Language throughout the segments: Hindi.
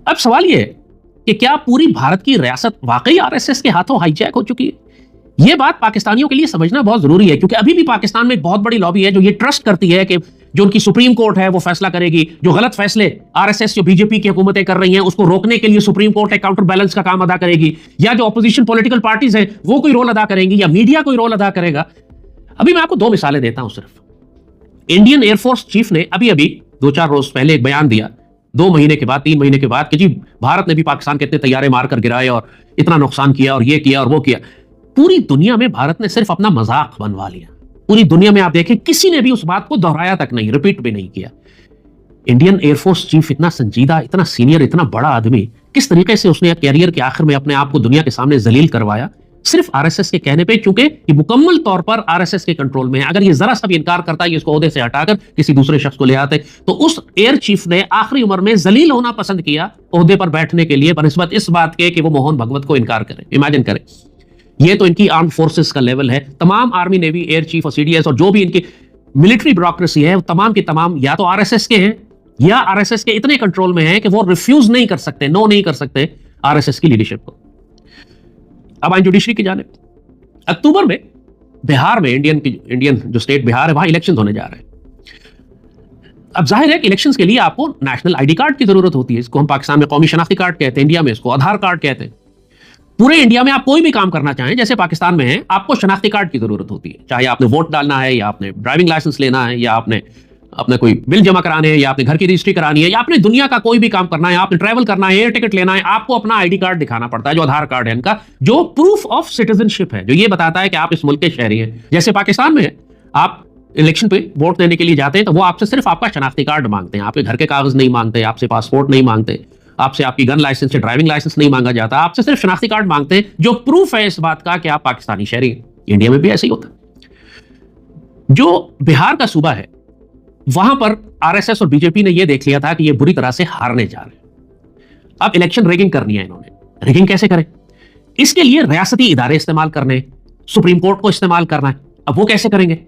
अब सवाल यह है कि क्या पूरी भारत की रियासत वाकई आरएसएस के हाथों हाईजैक हो चुकी है? यह बात पाकिस्तानियों के लिए समझना बहुत जरूरी है, क्योंकि अभी भी पाकिस्तान में एक बहुत बड़ी लॉबी है जो ये ट्रस्ट करती है कि जो उनकी सुप्रीम कोर्ट है वो फैसला करेगी, जो गलत फैसले आरएसएस जो बीजेपी की हुकूमतें कर रही हैं उसको रोकने के लिए सुप्रीम कोर्ट एक काउंटर बैलेंस का काम अदा करेगी, या जो ऑपोजिशन पॉलिटिकल पार्टीज हैं वो कोई रोल अदा करेंगी, या मीडिया कोई रोल अदा करेगा। अभी मैं आपको दो मिसालें देता हूं सिर्फ। इंडियन एयरफोर्स चीफ ने अभी अभी 2-4 रोज पहले एक बयान दिया, 2 महीने के बाद 3 महीने के बाद, कि जी भारत ने भी पाकिस्तान के इतने तैयारे मारकर गिराए और इतना नुकसान किया और ये किया और वो किया। पूरी दुनिया में भारत ने सिर्फ अपना मजाक बनवा लिया। पूरी दुनिया में आप देखें किसी ने भी उस बात को दोहराया तक नहीं, रिपीट भी नहीं किया। इंडियन एयरफोर्स चीफ इतना संजीदा, इतना सीनियर, इतना बड़ा आदमी, किस तरीके से उसने कैरियर के आखिर में अपने आप को दुनिया के सामने जलील करवाया सिर्फ आरएसएस के कहने पे, क्योंकि ये मुकम्मल तौर पर आरएसएस के कंट्रोल में है। अगर ये जरा सा भी इनकार करता है, इसको ओहदे से हटाकर किसी दूसरे शख्स को ले आते, तो उस एयर चीफ ने आखिरी उम्र में जलील होना पसंद किया ओहदे पर बैठने के लिए, बनिस्बत इस बात के कि वो मोहन भगवत को इनकार करें। इमेजिन करें, ये तो इनकी आर्म फोर्सेस का लेवल है। तमाम आर्मी, नेवी, एयर चीफ और सीडीएस और जो भी इनकी मिलिट्री ब्यूरोक्रेसी है, तमाम की तमाम या तो आरएसएस के हैं या आरएसएस के इतने कंट्रोल में है कि वो रिफ्यूज नहीं कर सकते, नो नहीं कर सकते आरएसएस की लीडरशिप को। अब आए जुडिशरी की जानिब। अक्टूबर में बिहार में, इंडियन जो स्टेट बिहार है, वहां इलेक्शन होने जा रहे हैं। अब जाहिर है कि इलेक्शंस के लिए आपको नेशनल आईडी कार्ड की जरूरत होती है। इसको हम पाकिस्तान में कौमी शनाख्ती कार्ड कहते हैं, इंडिया में इसको आधार कार्ड कहते हैं। पूरे इंडिया में आप कोई भी काम करना चाहें, जैसे पाकिस्तान में है, आपको शनाख्ती कार्ड की जरूरत होती है। चाहे आपने वोट डालना है, या आपने ड्राइविंग लाइसेंस लेना है, या आपने अपने कोई बिल जमा कराने हैं, या आपने घर की रजिस्ट्री करानी है, या आपने दुनिया का कोई भी काम करना है, आपने ट्रैवल करना है, एयर टिकट लेना है, आपको अपना आईडी कार्ड दिखाना पड़ता है, जो आधार कार्ड है इनका, जो प्रूफ ऑफ सिटीजनशिप है, जो ये बताता है कि आप इस मुल्क के शहरी हैं। जैसे पाकिस्तान में है, आप इलेक्शन पे वोट देने के लिए जाते हैं तो वो आपसे सिर्फ आपका शनाख्ती कार्ड मांगते हैं, आपके घर के कागज नहीं मांगते, आपसे पासपोर्ट नहीं मांगते, आपसे आपकी गन लाइसेंस या ड्राइविंग लाइसेंस नहीं मांगा जाता, आपसे सिर्फ शनाख्ती कार्ड मांगते हैं जो प्रूफ है इस बात का कि आप पाकिस्तानी शहरी हैं। इंडिया में भी ऐसे ही होता है। जो बिहार का सूबा है, वहां पर आरएसएस और बीजेपी ने यह देख लिया था कि ये बुरी तरह से हारने जा रहे हैं। अब इलेक्शन रिगिंग करनी है इन्होंने। रिगिंग कैसे करें? इसके लिए रियासती इदारे इस्तेमाल करने, सुप्रीम कोर्ट को इस्तेमाल करना है। अब वो कैसे करेंगे?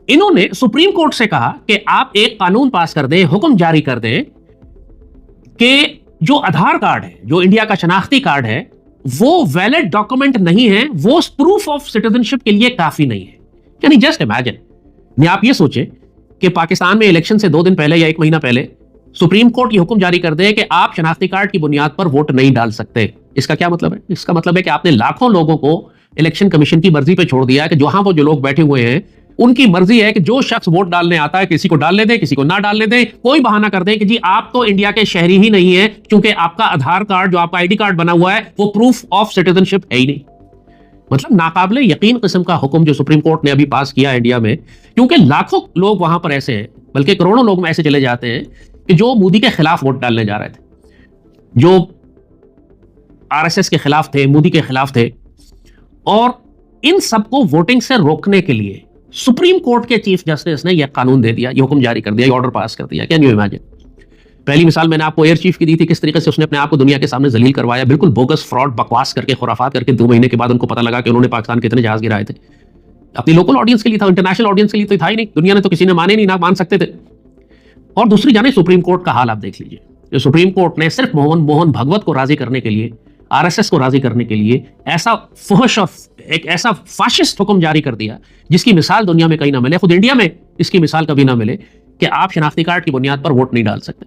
इन्होंने सुप्रीम कोर्ट से कहा कि आप एक कानून पास कर दें, हुक्म जारी कर दें कि जो आधार कार्ड है, जो इंडिया का शनाख्ती कार्ड है, वो वैलिड डॉक्यूमेंट नहीं है, वो प्रूफ ऑफ सिटीजनशिप के लिए काफी नहीं है। यानी जस्ट इमेजिन, आप ये सोचें कि पाकिस्तान में इलेक्शन से 2 दिन पहले या 1 महीना पहले सुप्रीम कोर्ट ये हुक्म जारी कर दे कि आप शनाख्ती कार्ड की बुनियाद पर वोट नहीं डाल सकते। इसका क्या मतलब है? इसका मतलब है कि आपने लाखों लोगों को इलेक्शन कमीशन की मर्जी पे छोड़ दिया है कि जहां वो जो लोग बैठे हुए हैं उनकी मर्जी है कि जो शख्स वोट डालने आता है किसी को डालने दें, किसी को ना डालने दें, कोई बहाना कर दें कि जी आप तो इंडिया के शहरी ही नहीं है, क्योंकि आपका आधार कार्ड, जो आपका आईडी कार्ड बना हुआ है, वो प्रूफ ऑफ सिटीजनशिप है ही नहीं। मतलब नाकाबिले यकीन किस्म का हुक्म जो सुप्रीम कोर्ट ने अभी पास किया इंडिया में, क्योंकि लाखों लोग वहां पर ऐसे हैं, बल्कि करोड़ों लोग ऐसे चले जाते हैं कि जो मोदी के खिलाफ वोट डालने जा रहे थे, जो आरएसएस के खिलाफ थे, मोदी के खिलाफ थे, और इन सबको वोटिंग से रोकने के लिए सुप्रीम कोर्ट के चीफ जस्टिस ने यह कानून दे दिया, यह हुक्म जारी कर दिया, ऑर्डर पास कर दिया। Can you imagine? पहली मिसाल मैंने आपको एयर चीफ की दी थी, किस तरीके से उसने अपने आप को दुनिया के सामने जलील करवाया, बिल्कुल बोगस, फ्रॉड, बकवास करके, खुराफात करके। 2 महीने के बाद उनको पता लगा कि उन्होंने पाकिस्तान के इतने जहाज गिराए थे। अपनी लोकल ऑडियंस के लिए था, इंटरनेशनल ऑडियंस के लिए तो था ही नहीं। दुनिया ने तो किसी ने माने नहीं, ना मान सकते थे। और दूसरी जाने सुप्रीम कोर्ट का हाल आप देख लीजिए। जो सुप्रीम कोर्ट ने सिर्फ मोहन भगवत को राजी करने के लिए, आरएसएस को राजी करने के लिए ऐसा फहश और एक ऐसा फाशिस्ट हुक्म जारी कर दिया जिसकी मिसाल दुनिया में कहीं ना मिले, खुद इंडिया में इसकी मिसाल कभी ना मिले, कि आप शनाख्ती कार्ड की बुनियाद पर वोट नहीं डाल सकते।